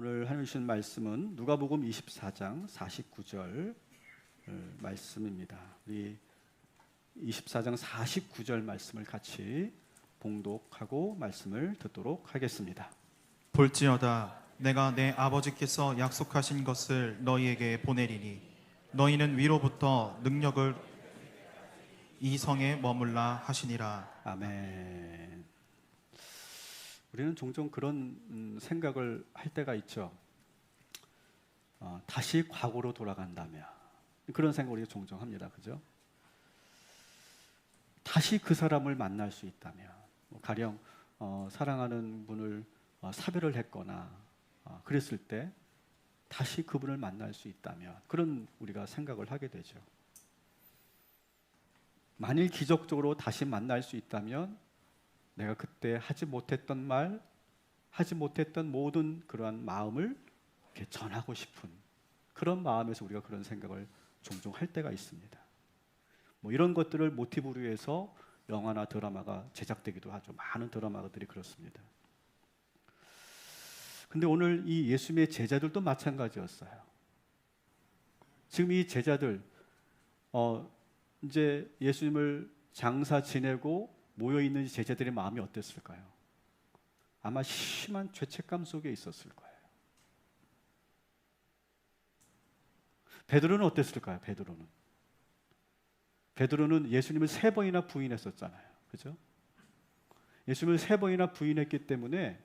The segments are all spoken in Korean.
오늘 하나님 주신 말씀은 누가복음 24장 49절 말씀입니다. 우리 24장 49절 말씀을 같이 봉독하고 말씀을 듣도록 하겠습니다. 볼지어다 내가 내 아버지께서 약속하신 것을 너희에게 보내리니 너희는 위로부터 능력을 이 성에 머물라 하시니라. 아멘. 우리는 종종 그런 생각을 할 때가 있죠. 다시 과거로 돌아간다면 그런 생각을 우리가 종종 합니다. 그죠? 다시 그 사람을 만날 수 있다면 가령 사랑하는 분을 사별을 했거나 그랬을 때 다시 그분을 만날 수 있다면 그런 우리가 생각을 하게 되죠. 만일 기적적으로 다시 만날 수 있다면 내가 그때 하지 못했던 말, 하지 못했던 모든 그러한 마음을 이렇게 전하고 싶은 그런 마음에서 우리가 그런 생각을 종종 할 때가 있습니다. 이런 것들을 모티브로 해서 영화나 드라마가 제작되기도 하죠. 많은 드라마들이 그렇습니다. 근데 오늘 이 예수님의 제자들도 마찬가지였어요. 지금 이 제자들 이제 예수님을 장사 지내고 모여있는 제자들의 마음이 어땠을까요? 아마 심한 죄책감 속에 있었을 거예요. 베드로는 어땠을까요? 베드로는 예수님을 3번이나 부인했었잖아요. 그죠? 예수님을 3번이나 부인했기 때문에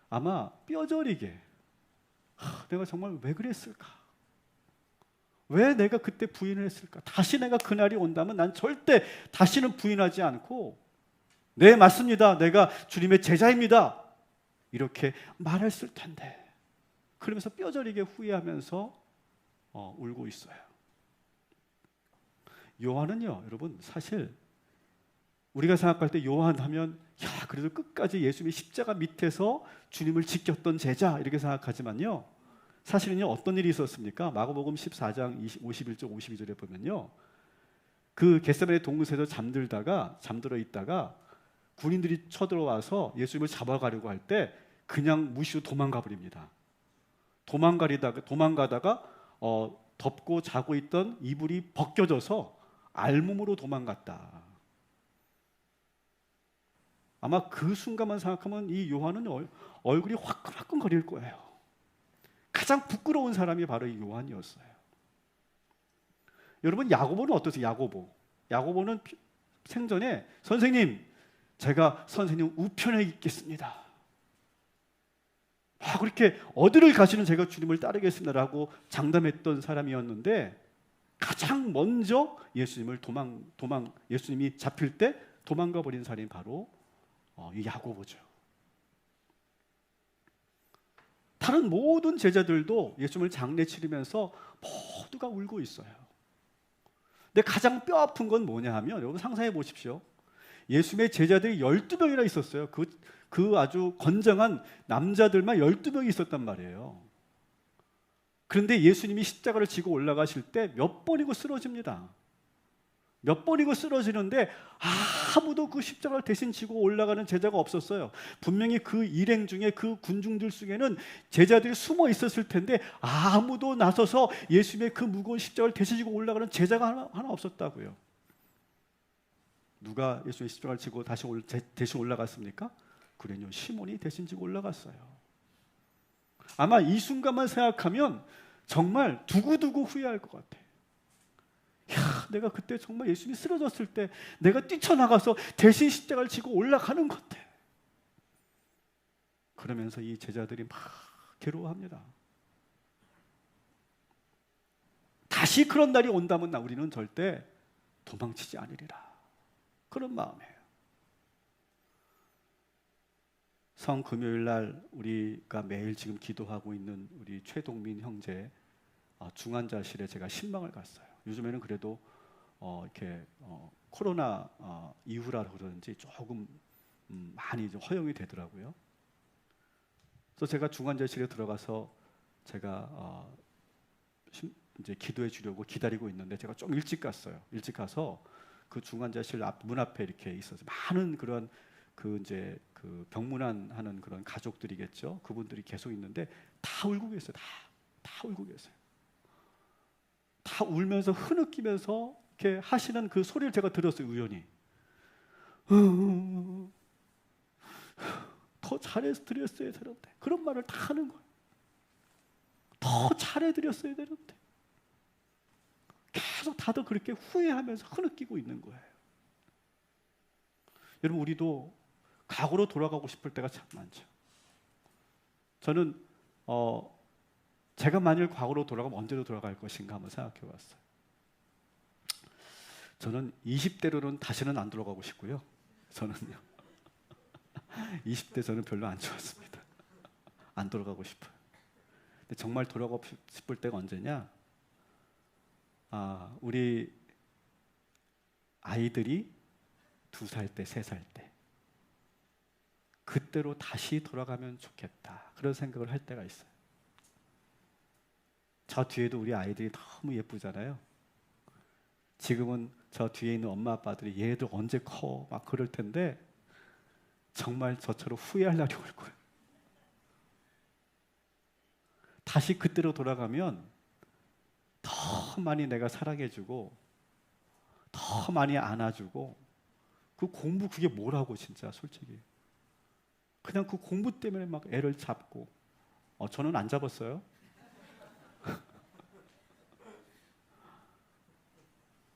아마 뼈저리게 내가 정말 왜 그랬을까? 왜 내가 그때 부인을 했을까? 다시 내가 그날이 온다면 난 절대 다시는 부인하지 않고 네, 맞습니다. 내가 주님의 제자입니다. 이렇게 말했을 텐데 그러면서 뼈저리게 후회하면서 울고 있어요. 요한은요, 여러분 사실 우리가 생각할 때 요한 하면 그래도 끝까지 예수님의 십자가 밑에서 주님을 지켰던 제자 이렇게 생각하지만요, 사실은요 어떤 일이 있었습니까? 마가복음 14장 51절 52절에 보면요, 그 겟세마네 동굴에서 잠들어 있다가 군인들이 쳐들어와서 예수님을 잡아가려고 할 때 그냥 무시로 도망가 버립니다. 도망가다가 덮고 자고 있던 이불이 벗겨져서 알몸으로 도망갔다. 아마 그 순간만 생각하면 이 요한은 얼굴이 화끈화끈거릴 거예요. 가장 부끄러운 사람이 바로 이 요한이었어요. 여러분, 야고보는 어떠세요? 야고보는 생전에 선생님, 제가 선생님 우편에 있겠습니다. 그렇게 어디를 가시는 제가 주님을 따르겠습니다라고 장담했던 사람이었는데 가장 먼저 예수님이 잡힐 때 도망가 버린 사람이 바로 이 야고보죠. 다른 모든 제자들도 예수님을 장례 치르면서 모두가 울고 있어요. 근데 가장 뼈 아픈 건 뭐냐 하면, 여러분 상상해 보십시오. 예수님의 제자들이 12명이나 있었어요. 그 아주 건장한 남자들만 12명이 있었단 말이에요. 그런데 예수님이 십자가를 지고 올라가실 때 몇 번이고 쓰러집니다. 몇 번이고 쓰러지는데 아무도 그 십자가를 대신 지고 올라가는 제자가 없었어요. 분명히 그 일행 중에 그 군중들 속에는 제자들이 숨어 있었을 텐데 아무도 나서서 예수님의 그 무거운 십자가를 대신 지고 올라가는 제자가 하나 없었다고요. 누가 예수님의 십자가를 지고 대신 올라갔습니까? 그러니까 시몬이 대신 지고 올라갔어요. 아마 이 순간만 생각하면 정말 두고두고 후회할 것 같아. 내가 그때 정말 예수님이 쓰러졌을 때 내가 뛰쳐나가서 대신 십자가를 지고 올라가는 것 같아. 그러면서 이 제자들이 막 괴로워합니다. 다시 그런 날이 온다면 우리는 절대 도망치지 않으리라. 그런 마음이에요. 성금요일 날 우리가 매일 지금 기도하고 있는 우리 최동민 형제 중환자실에 제가 신방을 갔어요. 요즘에는 그래도 이렇게 코로나 이후라 그런지 조금 많이 좀 허용이 되더라고요. 그래서 제가 중환자실에 들어가서 제가 이제 기도해 주려고 기다리고 있는데 제가 좀 일찍 갔어요. 일찍 가서 그 중환자실 문 앞에 이렇게 있어서 많은 그런 그 그 병문안 그런 가족들이겠죠. 그분들이 계속 있는데 다 울고 계세요. 다 울고 계세요. 다 울면서 흐느끼면서 이렇게 하시는 그 소리를 제가 들었어요. 우연히. 더 잘해드렸어야 되는데, 그런 말을 다 하는 거예요. 더 잘해드렸어야 되는데. 계속 다들 그렇게 후회하면서 흐느끼고 있는 거예요. 여러분, 우리도 과거로 돌아가고 싶을 때가 참 많죠. 저는 제가 만일 과거로 돌아가면 언제로 돌아갈 것인가 한번 생각해 봤어요. 저는 20대로는 다시는 안 돌아가고 싶고요. 저는요. 20대 저는 별로 안 좋았습니다. 안 돌아가고 싶어요. 근데 정말 돌아가고 싶을 때가 언제냐? 우리 아이들이 2살 때, 3살 때, 그때로 다시 돌아가면 좋겠다, 그런 생각을 할 때가 있어요. 저 뒤에도 우리 아이들이 너무 예쁘잖아요. 지금은 저 뒤에 있는 엄마 아빠들이 얘들 언제 커? 막 그럴 텐데 정말 저처럼 후회할 날이 올 거예요. 다시 그때로 돌아가면 더 많이 내가 사랑해주고 더 많이 안아주고, 그 공부 그게 뭐라고 진짜 솔직히. 그냥 그 공부 때문에 막 애를 잡고, 저는 안 잡았어요.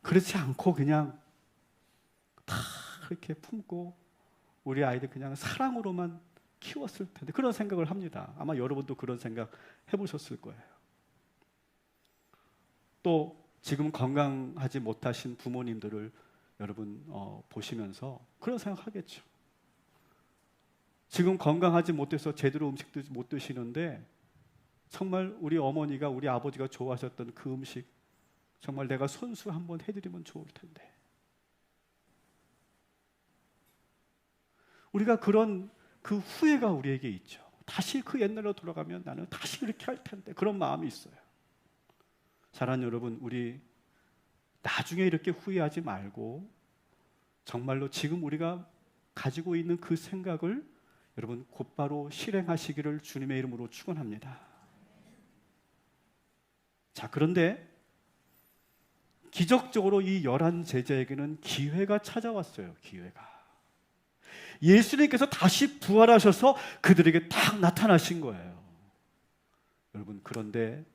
그렇지 않고 그냥 다 그렇게 품고 우리 아이들 그냥 사랑으로만 키웠을 텐데, 그런 생각을 합니다. 아마 여러분도 그런 생각 해보셨을 거예요. 또 지금 건강하지 못하신 부모님들을 여러분 보시면서 그런 생각하겠죠. 지금 건강하지 못해서 제대로 음식도 못 드시는데 정말 우리 어머니가, 우리 아버지가 좋아하셨던 그 음식 정말 내가 손수 한번 해드리면 좋을 텐데. 우리가 그런 그 후회가 우리에게 있죠. 다시 그 옛날로 돌아가면 나는 다시 그렇게 할 텐데, 그런 마음이 있어요. 사랑하는 여러분, 우리 나중에 이렇게 후회하지 말고 정말로 지금 우리가 가지고 있는 그 생각을 여러분 곧바로 실행하시기를 주님의 이름으로 축원합니다. 자, 그런데 기적적으로 이 11 제자에게는 기회가 찾아왔어요. 기회가. 예수님께서 다시 부활하셔서 그들에게 딱 나타나신 거예요. 여러분, 그런데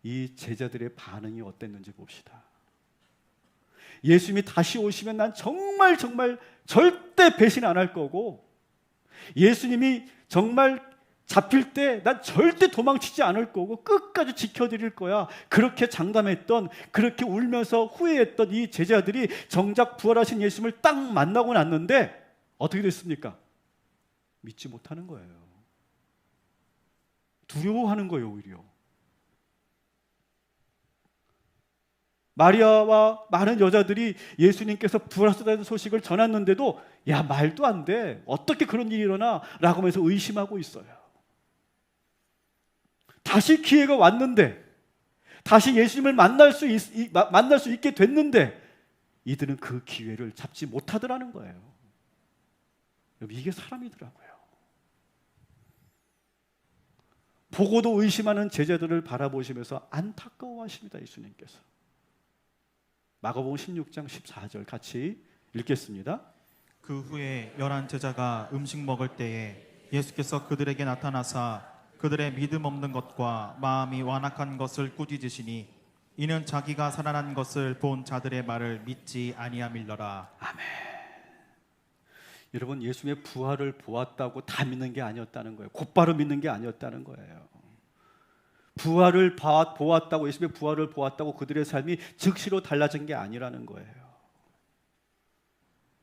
이 제자들의 반응이 어땠는지 봅시다. 예수님이 다시 오시면 난 정말 절대 배신 안 할 거고, 예수님이 정말 잡힐 때 난 절대 도망치지 않을 거고 끝까지 지켜드릴 거야, 그렇게 장담했던, 그렇게 울면서 후회했던 이 제자들이 정작 부활하신 예수님을 딱 만나고 났는데 어떻게 됐습니까? 믿지 못하는 거예요. 두려워하는 거예요. 오히려 마리아와 많은 여자들이 예수님께서 부활하셨다는 소식을 전했는데도 야, 말도 안 돼, 어떻게 그런 일이 일어나? 라고 하면서 의심하고 있어요. 다시 기회가 왔는데, 다시 예수님을 만날 수 있게 됐는데 이들은 그 기회를 잡지 못하더라는 거예요. 이게 사람이더라고요. 보고도 의심하는 제자들을 바라보시면서 안타까워하십니다. 예수님께서. 마가복음 16장 14절 같이 읽겠습니다. 그 후에 11 제자가 음식 먹을 때에 예수께서 그들에게 나타나사 그들의 믿음 없는 것과 마음이 완악한 것을 꾸짖으시니 이는 자기가 살아난 것을 본 자들의 말을 믿지 아니함일러라. 아멘. 여러분, 예수님의 부활을 보았다고 다 믿는 게 아니었다는 거예요. 곧바로 믿는 게 아니었다는 거예요. 부활을 보았다고, 예수님의 부활을 보았다고 그들의 삶이 즉시로 달라진 게 아니라는 거예요.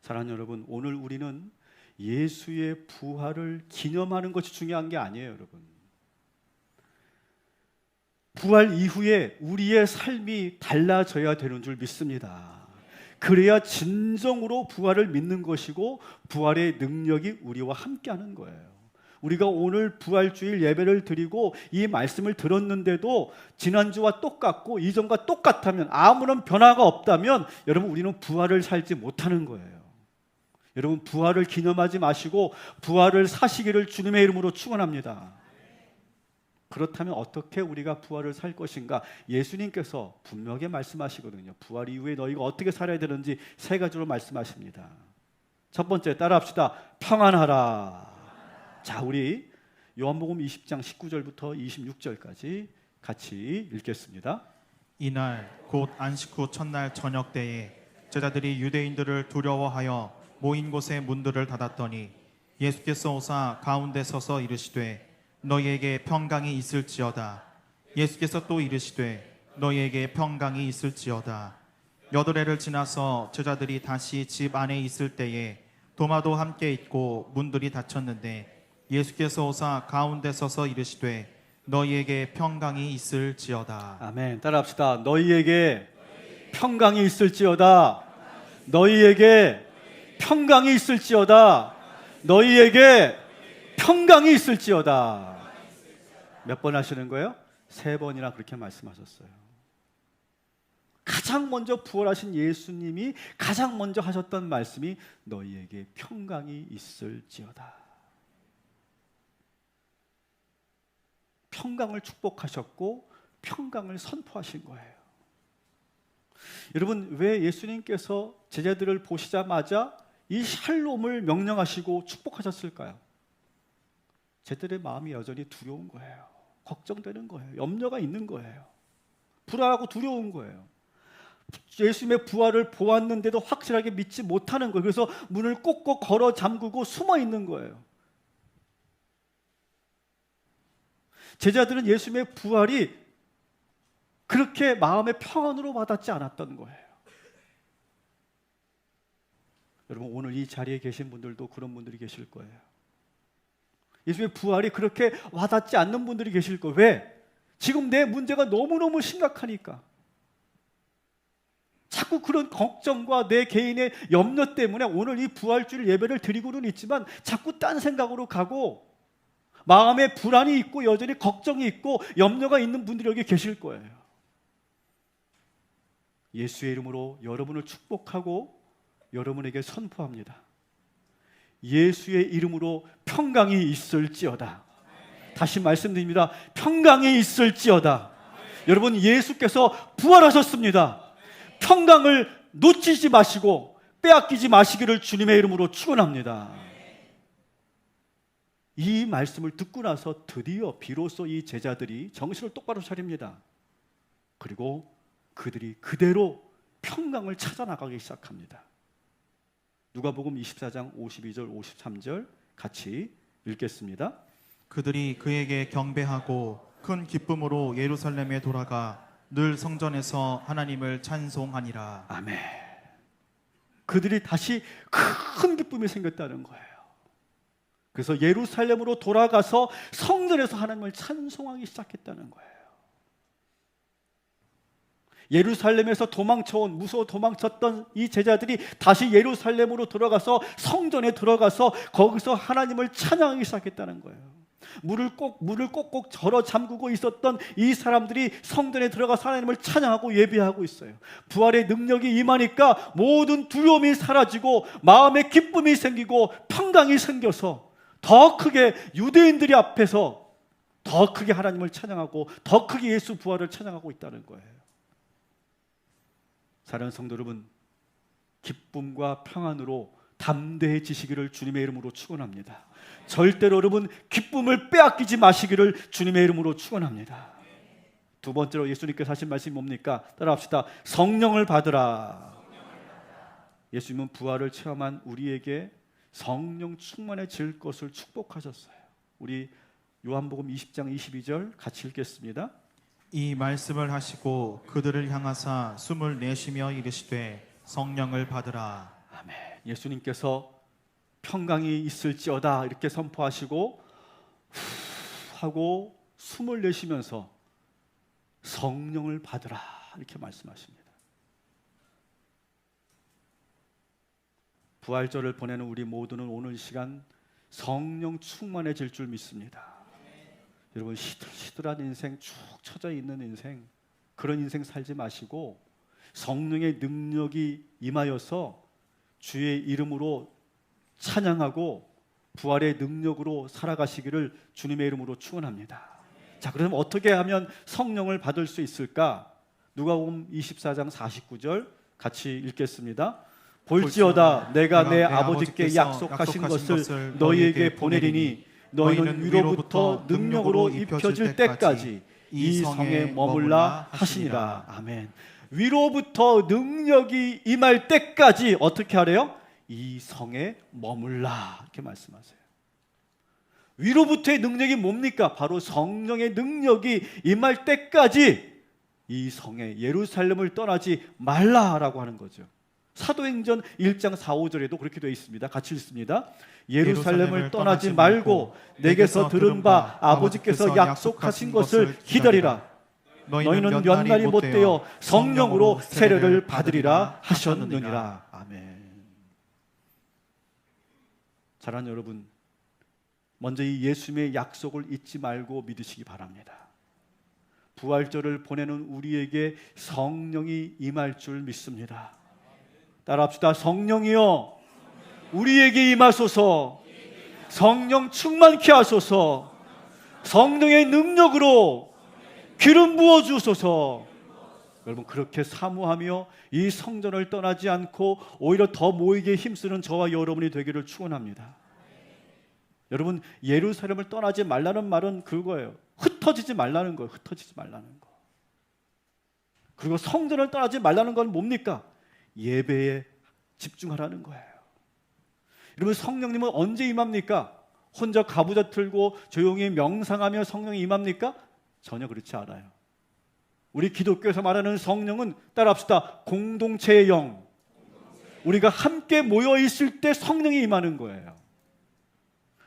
사랑하는 여러분, 오늘 우리는 예수의 부활을 기념하는 것이 중요한 게 아니에요. 여러분, 부활 이후에 우리의 삶이 달라져야 되는 줄 믿습니다. 그래야 진정으로 부활을 믿는 것이고 부활의 능력이 우리와 함께하는 거예요. 우리가 오늘 부활주일 예배를 드리고 이 말씀을 들었는데도 지난주와 똑같고 이전과 똑같다면, 아무런 변화가 없다면 여러분, 우리는 부활을 살지 못하는 거예요. 여러분 부활을 기념하지 마시고 부활을 사시기를 주님의 이름으로 축원합니다. 그렇다면 어떻게 우리가 부활을 살 것인가? 예수님께서 분명하게 말씀하시거든요. 부활 이후에 너희가 어떻게 살아야 되는지 세 가지로 말씀하십니다. 첫 번째 따라합시다. 평안하라. 자, 우리 요한복음 20장 19절부터 26절까지 같이 읽겠습니다. 이날 곧 안식 후 첫날 저녁 때에 제자들이 유대인들을 두려워하여 모인 곳의 문들을 닫았더니 예수께서 오사 가운데 서서 이르시되 너희에게 평강이 있을지어다. 예수께서 또 이르시되 너희에게 평강이 있을지어다. 8해를 지나서 제자들이 다시 집 안에 있을 때에 도마도 함께 있고 문들이 닫혔는데 예수께서 오사 가운데 서서 이르시되 너희에게 평강이 있을지어다. 아멘. 따라합시다. 너희에게 평강이 있을지어다. 너희에게 평강이 있을지어다. 너희에게 평강이 있을지어다. 몇 번 하시는 거예요? 3번이나 그렇게 말씀하셨어요. 가장 먼저 부활하신 예수님이 가장 먼저 하셨던 말씀이 너희에게 평강이 있을지어다. 평강을 축복하셨고 평강을 선포하신 거예요. 여러분, 왜 예수님께서 제자들을 보시자마자 이 샬롬을 명령하시고 축복하셨을까요? 제자들의 마음이 여전히 두려운 거예요. 걱정되는 거예요. 염려가 있는 거예요. 불안하고 두려운 거예요. 예수님의 부활을 보았는데도 확실하게 믿지 못하는 거예요. 그래서 문을 꼭꼭 걸어 잠그고 숨어 있는 거예요. 제자들은 예수님의 부활이 그렇게 마음의 평안으로 와닿지 않았던 거예요. 여러분, 오늘 이 자리에 계신 분들도 그런 분들이 계실 거예요. 예수님의 부활이 그렇게 와닿지 않는 분들이 계실 거예요. 왜? 지금 내 문제가 너무너무 심각하니까. 자꾸 그런 걱정과 내 개인의 염려 때문에 오늘 이 부활주일 예배를 드리고는 있지만 자꾸 딴 생각으로 가고 마음에 불안이 있고 여전히 걱정이 있고 염려가 있는 분들이 여기 계실 거예요. 예수의 이름으로 여러분을 축복하고 여러분에게 선포합니다. 예수의 이름으로 평강이 있을지어다. 다시 말씀드립니다. 평강이 있을지어다. 여러분, 예수께서 부활하셨습니다. 평강을 놓치지 마시고 빼앗기지 마시기를 주님의 이름으로 축원합니다. 이 말씀을 듣고 나서 드디어 비로소 이 제자들이 정신을 똑바로 차립니다. 그리고 그들이 그대로 평강을 찾아 나가기 시작합니다. 누가복음 24장 52절 53절 같이 읽겠습니다. 그들이 그에게 경배하고 큰 기쁨으로 예루살렘에 돌아가 늘 성전에서 하나님을 찬송하니라. 아멘. 그들이 다시 큰 기쁨이 생겼다는 거예요. 그래서 예루살렘으로 돌아가서 성전에서 하나님을 찬송하기 시작했다는 거예요. 예루살렘에서 무서워 도망쳤던 이 제자들이 다시 예루살렘으로 들어가서 성전에 들어가서 거기서 하나님을 찬양하기 시작했다는 거예요. 문을 꼭꼭 절어 잠그고 있었던 이 사람들이 성전에 들어가서 하나님을 찬양하고 예배하고 있어요. 부활의 능력이 임하니까 모든 두려움이 사라지고 마음에 기쁨이 생기고 평강이 생겨서 더 크게 유대인들이 앞에서 더 크게 하나님을 찬양하고 더 크게 예수 부활을 찬양하고 있다는 거예요. 사랑하는 성도 여러분, 기쁨과 평안으로 담대해지시기를 주님의 이름으로 축원합니다. 절대로 여러분 기쁨을 빼앗기지 마시기를 주님의 이름으로 축원합니다. 두 번째로 예수님께서 하신 말씀이 뭡니까? 따라합시다. 성령을 받으라. 예수님은 부활을 체험한 우리에게 성령 충만해질 것을 축복하셨어요. 우리 요한복음 20장 22절 같이 읽겠습니다. 이 말씀을 하시고 그들을 향하사 숨을 내쉬며 이르시되 성령을 받으라. 아멘. 예수님께서 평강이 있을지어다 이렇게 선포하시고 후 하고 숨을 내쉬면서 성령을 받으라 이렇게 말씀하십니다. 부활절을 보내는 우리 모두는 오늘 시간 성령 충만해질 줄 믿습니다. 여러분 시들시들한 인생 쭉 처져 있는 인생 그런 인생 살지 마시고 성령의 능력이 임하여서 주의 이름으로 찬양하고 부활의 능력으로 살아가시기를 주님의 이름으로 축원합니다. 자, 그럼 어떻게 하면 성령을 받을 수 있을까? 누가복음 24장 49절 같이 읽겠습니다. 볼지어다 내가 내 아버지께 약속하신 것을 너희에게 보내리니 너희는 위로부터 능력으로 입혀질 때까지 이 성에 머물라 하시니라. 아멘. 위로부터 능력이 임할 때까지 어떻게 하래요? 이 성에 머물라 이렇게 말씀하세요. 위로부터의 능력이 뭡니까? 바로 성령의 능력이 임할 때까지 이 성에 예루살렘을 떠나지 말라라고 하는 거죠. 사도행전 1장 4, 5절에도 그렇게 되어 있습니다. 같이 읽습니다. 예루살렘을 떠나지 말고 내게서 들은 바 아버지께서 약속하신 것을 기다리라. 너희는 몇 날이 못되어 성령으로 세례를 받으리라 하셨느니라. 아멘. 사랑하는 여러분, 먼저 이 예수님의 약속을 잊지 말고 믿으시기 바랍니다. 부활절을 보내는 우리에게 성령이 임할 줄 믿습니다. 따라합시다. 성령이여 우리에게 임하소서. 성령 충만케 하소서. 성령의 능력으로 기름 부어 주소서. 여러분, 그렇게 사모하며 이 성전을 떠나지 않고 오히려 더 모이게 힘쓰는 저와 여러분이 되기를 축원합니다. 여러분, 예루살렘을 떠나지 말라는 말은 그거예요. 흩어지지 말라는 거예요. 흩어지지 말라는 거. 그리고 성전을 떠나지 말라는 건 뭡니까? 예배에 집중하라는 거예요. 여러분, 성령님은 언제 임합니까? 혼자 가부좌 틀고 조용히 명상하며 성령이 임합니까? 전혀 그렇지 않아요. 우리 기독교에서 말하는 성령은 따라합시다. 공동체의 영. 우리가 함께 모여 있을 때 성령이 임하는 거예요.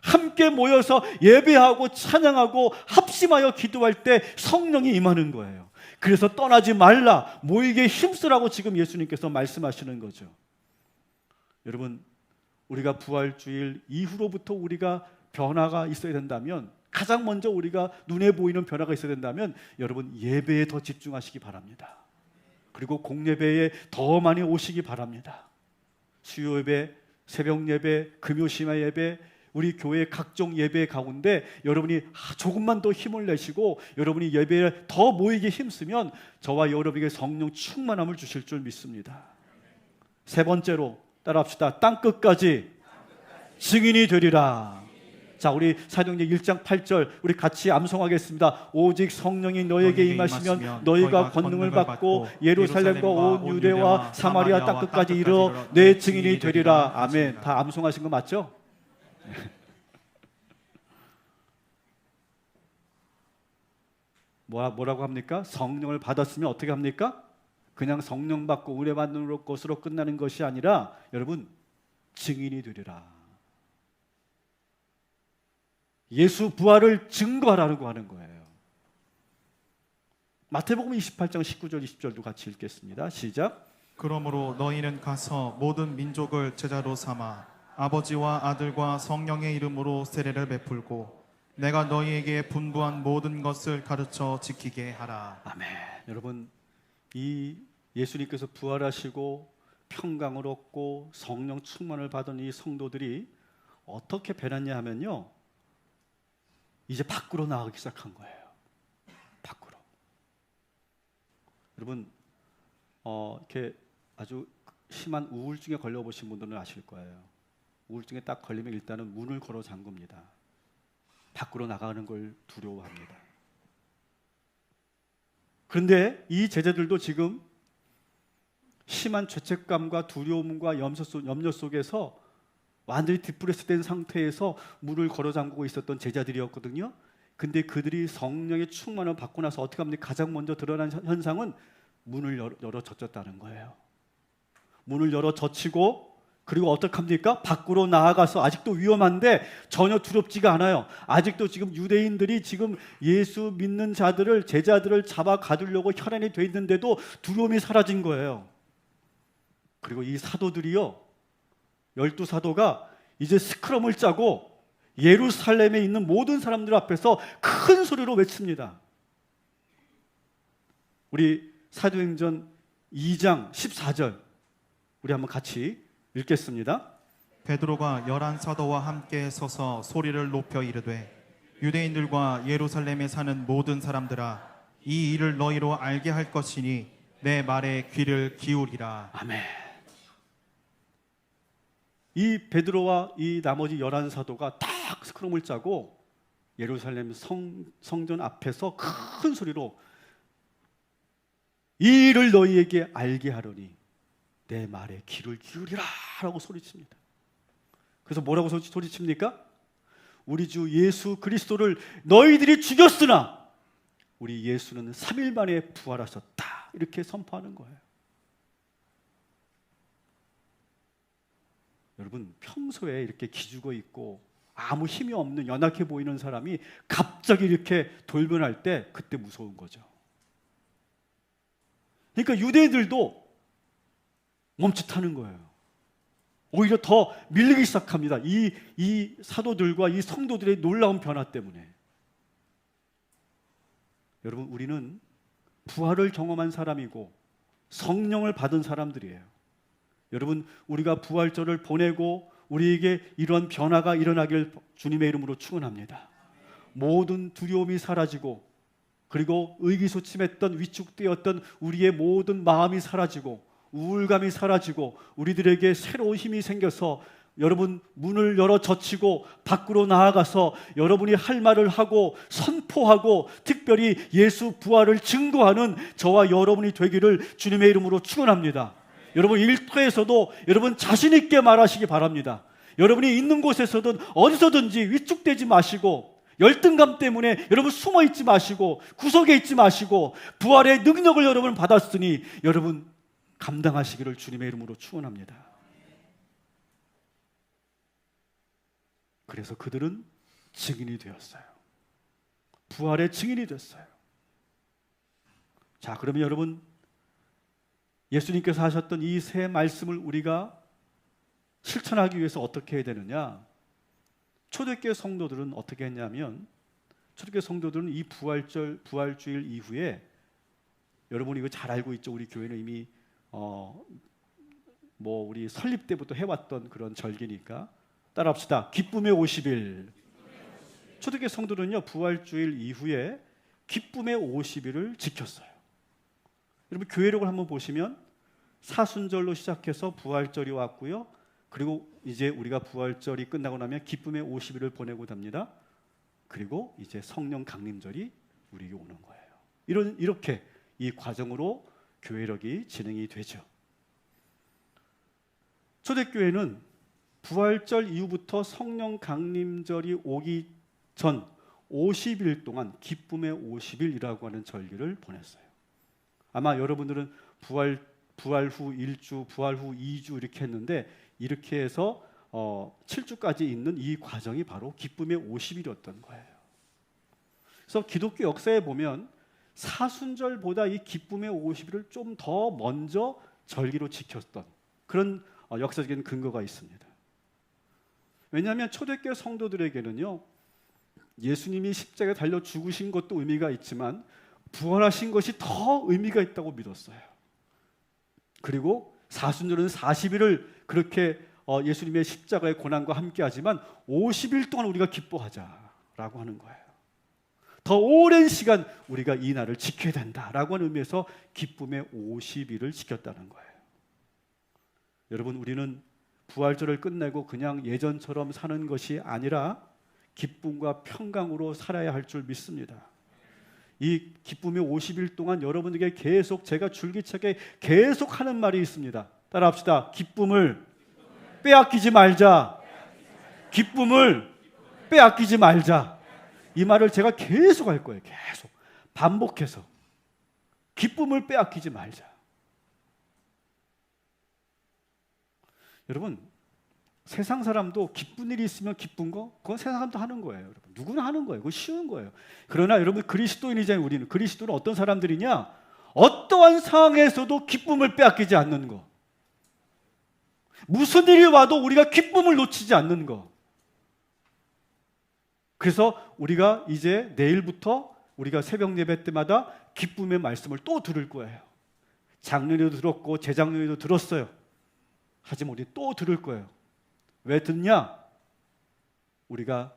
함께 모여서 예배하고 찬양하고 합심하여 기도할 때 성령이 임하는 거예요. 그래서 떠나지 말라, 모이게 힘쓰라고 지금 예수님께서 말씀하시는 거죠. 여러분, 우리가 부활주일 이후로부터 우리가 변화가 있어야 된다면, 가장 먼저 우리가 눈에 보이는 변화가 있어야 된다면 여러분, 예배에 더 집중하시기 바랍니다. 그리고 공예배에 더 많이 오시기 바랍니다. 수요 예배, 새벽 예배, 금요 심야 예배, 우리 교회 각종 예배 가운데 여러분이 조금만 더 힘을 내시고 여러분이 예배에 더 모이게 힘쓰면 저와 여러분에게 성령 충만함을 주실 줄 믿습니다. 세 번째로 따라합시다. 땅끝까지 증인이 되리라. 자, 우리 사도행전 1장 8절 우리 같이 암송하겠습니다. 오직 성령이 너에게 임하시면 너희가 권능을 받고 예루살렘과 온 유대와 사마리아 땅끝까지 이르러 내 증인이 되리라. 아멘. 다 암송하신 거 맞죠? 뭐라고 합니까? 성령을 받았으면 어떻게 합니까? 그냥 성령 받고 은혜 받는 것으로 끝나는 것이 아니라 여러분, 증인이 되리라. 예수 부활을 증거하라고 하는 거예요. 마태복음 28장 19절 20절도 같이 읽겠습니다. 시작. 그러므로 너희는 가서 모든 민족을 제자로 삼아 아버지와 아들과 성령의 이름으로 세례를 베풀고 내가 너희에게 분부한 모든 것을 가르쳐 지키게 하라. 아멘. 여러분, 이 예수님께서 부활하시고 평강을 얻고 성령 충만을 받은 이 성도들이 어떻게 변했냐 하면요, 이제 밖으로 나가기 시작한 거예요. 밖으로. 여러분, 이렇게 아주 심한 우울증에 걸려보신 분들은 아실 거예요. 우울증에 딱 걸리면 일단은 문을 걸어 잠굽니다. 밖으로 나가는 걸 두려워합니다. 그런데 이 제자들도 지금 심한 죄책감과 두려움과 염려 속에서 완전히 디프레스된 상태에서 문을 걸어 잠그고 있었던 제자들이었거든요. 근데 그들이 성령의 충만을 받고 나서 어떻게 합니까? 가장 먼저 드러난 현상은 문을 열어 젖혔다는 거예요. 문을 열어 젖히고 그리고 어떻게 합니까? 밖으로 나아가서 아직도 위험한데 전혀 두렵지가 않아요. 아직도 지금 유대인들이 지금 예수 믿는 자들을, 제자들을 잡아 가두려고 혈안이 돼 있는데도 두려움이 사라진 거예요. 그리고 이 사도들이요, 12사도가 이제 스크럼을 짜고 예루살렘에 있는 모든 사람들 앞에서 큰 소리로 외칩니다. 우리 사도행전 2장 14절 우리 한번 같이 읽겠습니다. 베드로가 11사도와 함께 서서 소리를 높여 이르되 유대인들과 예루살렘에 사는 모든 사람들아 이 일을 너희로 알게 할 것이니 내 말에 귀를 기울이라. 아멘. 이 베드로와 이 나머지 11사도가 딱 스크럼을 짜고 예루살렘 성전 앞에서 큰 소리로 이 일을 너희에게 알게 하려니 내 말에 귀를 기울이라 라고 소리칩니다. 그래서 뭐라고 소리칩니까? 우리 주 예수 그리스도를 너희들이 죽였으나 우리 예수는 3일 만에 부활하셨다, 이렇게 선포하는 거예요. 여러분, 평소에 이렇게 기죽어 있고 아무 힘이 없는 연약해 보이는 사람이 갑자기 이렇게 돌변할 때 그때 무서운 거죠. 그러니까 유대인들도 멈칫하는 거예요. 오히려 더 밀리기 시작합니다. 이 사도들과 이 성도들의 놀라운 변화 때문에. 여러분, 우리는 부활을 경험한 사람이고 성령을 받은 사람들이에요. 여러분, 우리가 부활절을 보내고 우리에게 이런 변화가 일어나길 주님의 이름으로 축원합니다. 모든 두려움이 사라지고, 그리고 의기소침했던 위축되었던 우리의 모든 마음이 사라지고 우울감이 사라지고 우리들에게 새로운 힘이 생겨서 여러분, 문을 열어 젖히고 밖으로 나아가서 여러분이 할 말을 하고 선포하고 특별히 예수 부활을 증거하는 저와 여러분이 되기를 주님의 이름으로 축원합니다. 여러분, 일터에서도 여러분 자신 있게 말하시기 바랍니다. 여러분이 있는 곳에서든 어디서든지 위축되지 마시고 열등감 때문에 여러분 숨어 있지 마시고 구석에 있지 마시고 부활의 능력을 여러분 받았으니 여러분 감당하시기를 주님의 이름으로 축원합니다. 그래서 그들은 증인이 되었어요. 부활의 증인이 됐어요. 자, 그러면 여러분, 예수님께서 하셨던 이 세 말씀을 우리가 실천하기 위해서 어떻게 해야 되느냐? 초대교회 성도들은 어떻게 했냐면, 초대교회 성도들은 이 부활주일 이후에, 여러분이 이거 잘 알고 있죠. 우리 교회는 이미 우리 설립 때부터 해왔던 그런 절기니까 따라합시다. 기쁨의 50일. 초대교회 성도는요, 부활주일 이후에 기쁨의 50일을 지켰어요. 여러분, 교회록을 한번 보시면 사순절로 시작해서 부활절이 왔고요. 그리고 이제 우리가 부활절이 끝나고 나면 기쁨의 50일을 보내고 답니다. 그리고 이제 성령 강림절이 우리에게 오는 거예요. 이렇게 이 과정으로 교회력이 진행이 되죠. 초대교회는 부활절 이후부터 성령 강림절이 오기 전 50일 동안 기쁨의 50일이라고 하는 절기를 보냈어요. 아마 여러분들은 부활 후 1주, 부활 후 2주 이렇게 했는데, 이렇게 해서 7주까지 있는 이 과정이 바로 기쁨의 50일이었던 거예요. 그래서 기독교 역사에 보면 사순절보다 이 기쁨의 50일을 좀 더 먼저 절기로 지켰던 그런 역사적인 근거가 있습니다. 왜냐하면 초대교회 성도들에게는요, 예수님이 십자가에 달려 죽으신 것도 의미가 있지만 부활하신 것이 더 의미가 있다고 믿었어요. 그리고 사순절은 40일을 그렇게 예수님의 십자가의 고난과 함께 하지만 50일 동안 우리가 기뻐하자라고 하는 거예요. 더 오랜 시간 우리가 이 날을 지켜야 된다라고 하는 의미에서 기쁨의 50일을 지켰다는 거예요. 여러분, 우리는 부활절을 끝내고 그냥 예전처럼 사는 것이 아니라 기쁨과 평강으로 살아야 할 줄 믿습니다. 이 기쁨의 50일 동안 여러분에게 계속 제가 줄기차게 계속 하는 말이 있습니다. 따라합시다. 기쁨을 빼앗기지 말자. 기쁨을 빼앗기지 말자. 이 말을 제가 계속 할 거예요. 계속 반복해서 기쁨을 빼앗기지 말자. 여러분, 세상 사람도 기쁜 일이 있으면 기쁜 거, 그건 세상 사람도 하는 거예요. 여러분, 누구나 하는 거예요. 그거 쉬운 거예요. 그러나 여러분, 그리스도인이잖아요. 우리는 그리스도는 어떤 사람들이냐? 어떠한 상황에서도 기쁨을 빼앗기지 않는 거. 무슨 일이 와도 우리가 기쁨을 놓치지 않는 거. 그래서 우리가 이제 내일부터 우리가 새벽 예배 때마다 기쁨의 말씀을 또 들을 거예요. 작년에도 들었고 재작년에도 들었어요. 하지만 우리 또 들을 거예요. 왜 듣냐? 우리가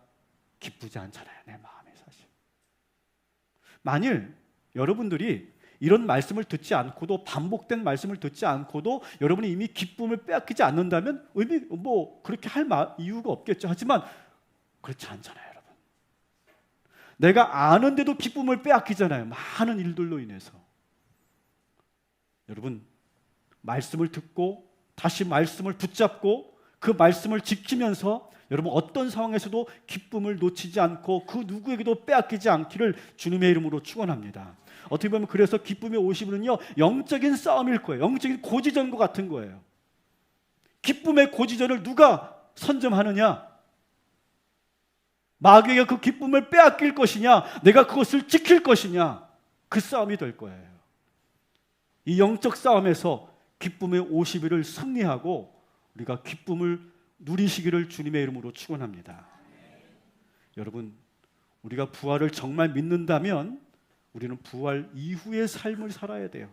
기쁘지 않잖아요. 내 마음에 사실. 만일 여러분들이 이런 말씀을 듣지 않고도 반복된 말씀을 듣지 않고도 여러분이 이미 기쁨을 빼앗기지 않는다면 그렇게 할 이유가 없겠죠. 하지만 그렇지 않잖아요, 여러분. 내가 아는데도 기쁨을 빼앗기잖아요. 많은 일들로 인해서. 여러분, 말씀을 듣고 다시 말씀을 붙잡고 그 말씀을 지키면서 여러분 어떤 상황에서도 기쁨을 놓치지 않고 그 누구에게도 빼앗기지 않기를 주님의 이름으로 축원합니다. 어떻게 보면 그래서 기쁨의 50일은요 영적인 싸움일 거예요. 영적인 고지전과 같은 거예요. 기쁨의 고지전을 누가 선점하느냐? 마귀가 그 기쁨을 빼앗길 것이냐, 내가 그것을 지킬 것이냐, 그 싸움이 될 거예요. 이 영적 싸움에서 기쁨의 50일을 승리하고 우리가 기쁨을 누리시기를 주님의 이름으로 축원합니다. 여러분, 우리가 부활을 정말 믿는다면 우리는 부활 이후의 삶을 살아야 돼요.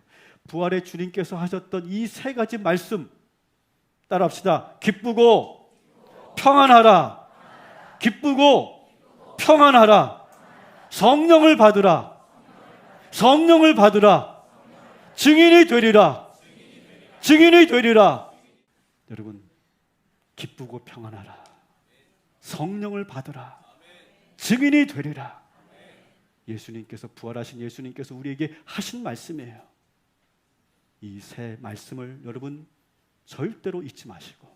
부활의 주님께서 하셨던 이 세 가지 말씀 따라합시다. 기쁘고 평안하라. 기쁘고 평안하라. 성령을 받으라. 성령을 받으라. 증인이 되리라. 증인이 되리라. 여러분, 기쁘고 평안하라. 성령을 받으라. 증인이 되리라. 예수님께서 부활하신 예수님께서 우리에게 하신 말씀이에요. 이 세 말씀을 여러분 절대로 잊지 마시고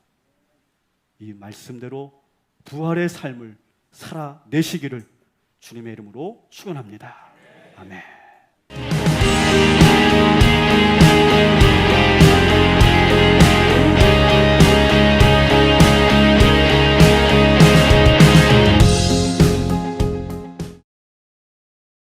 이 말씀대로 부활의 삶을 살아내시기를 주님의 이름으로 축원합니다. 아멘.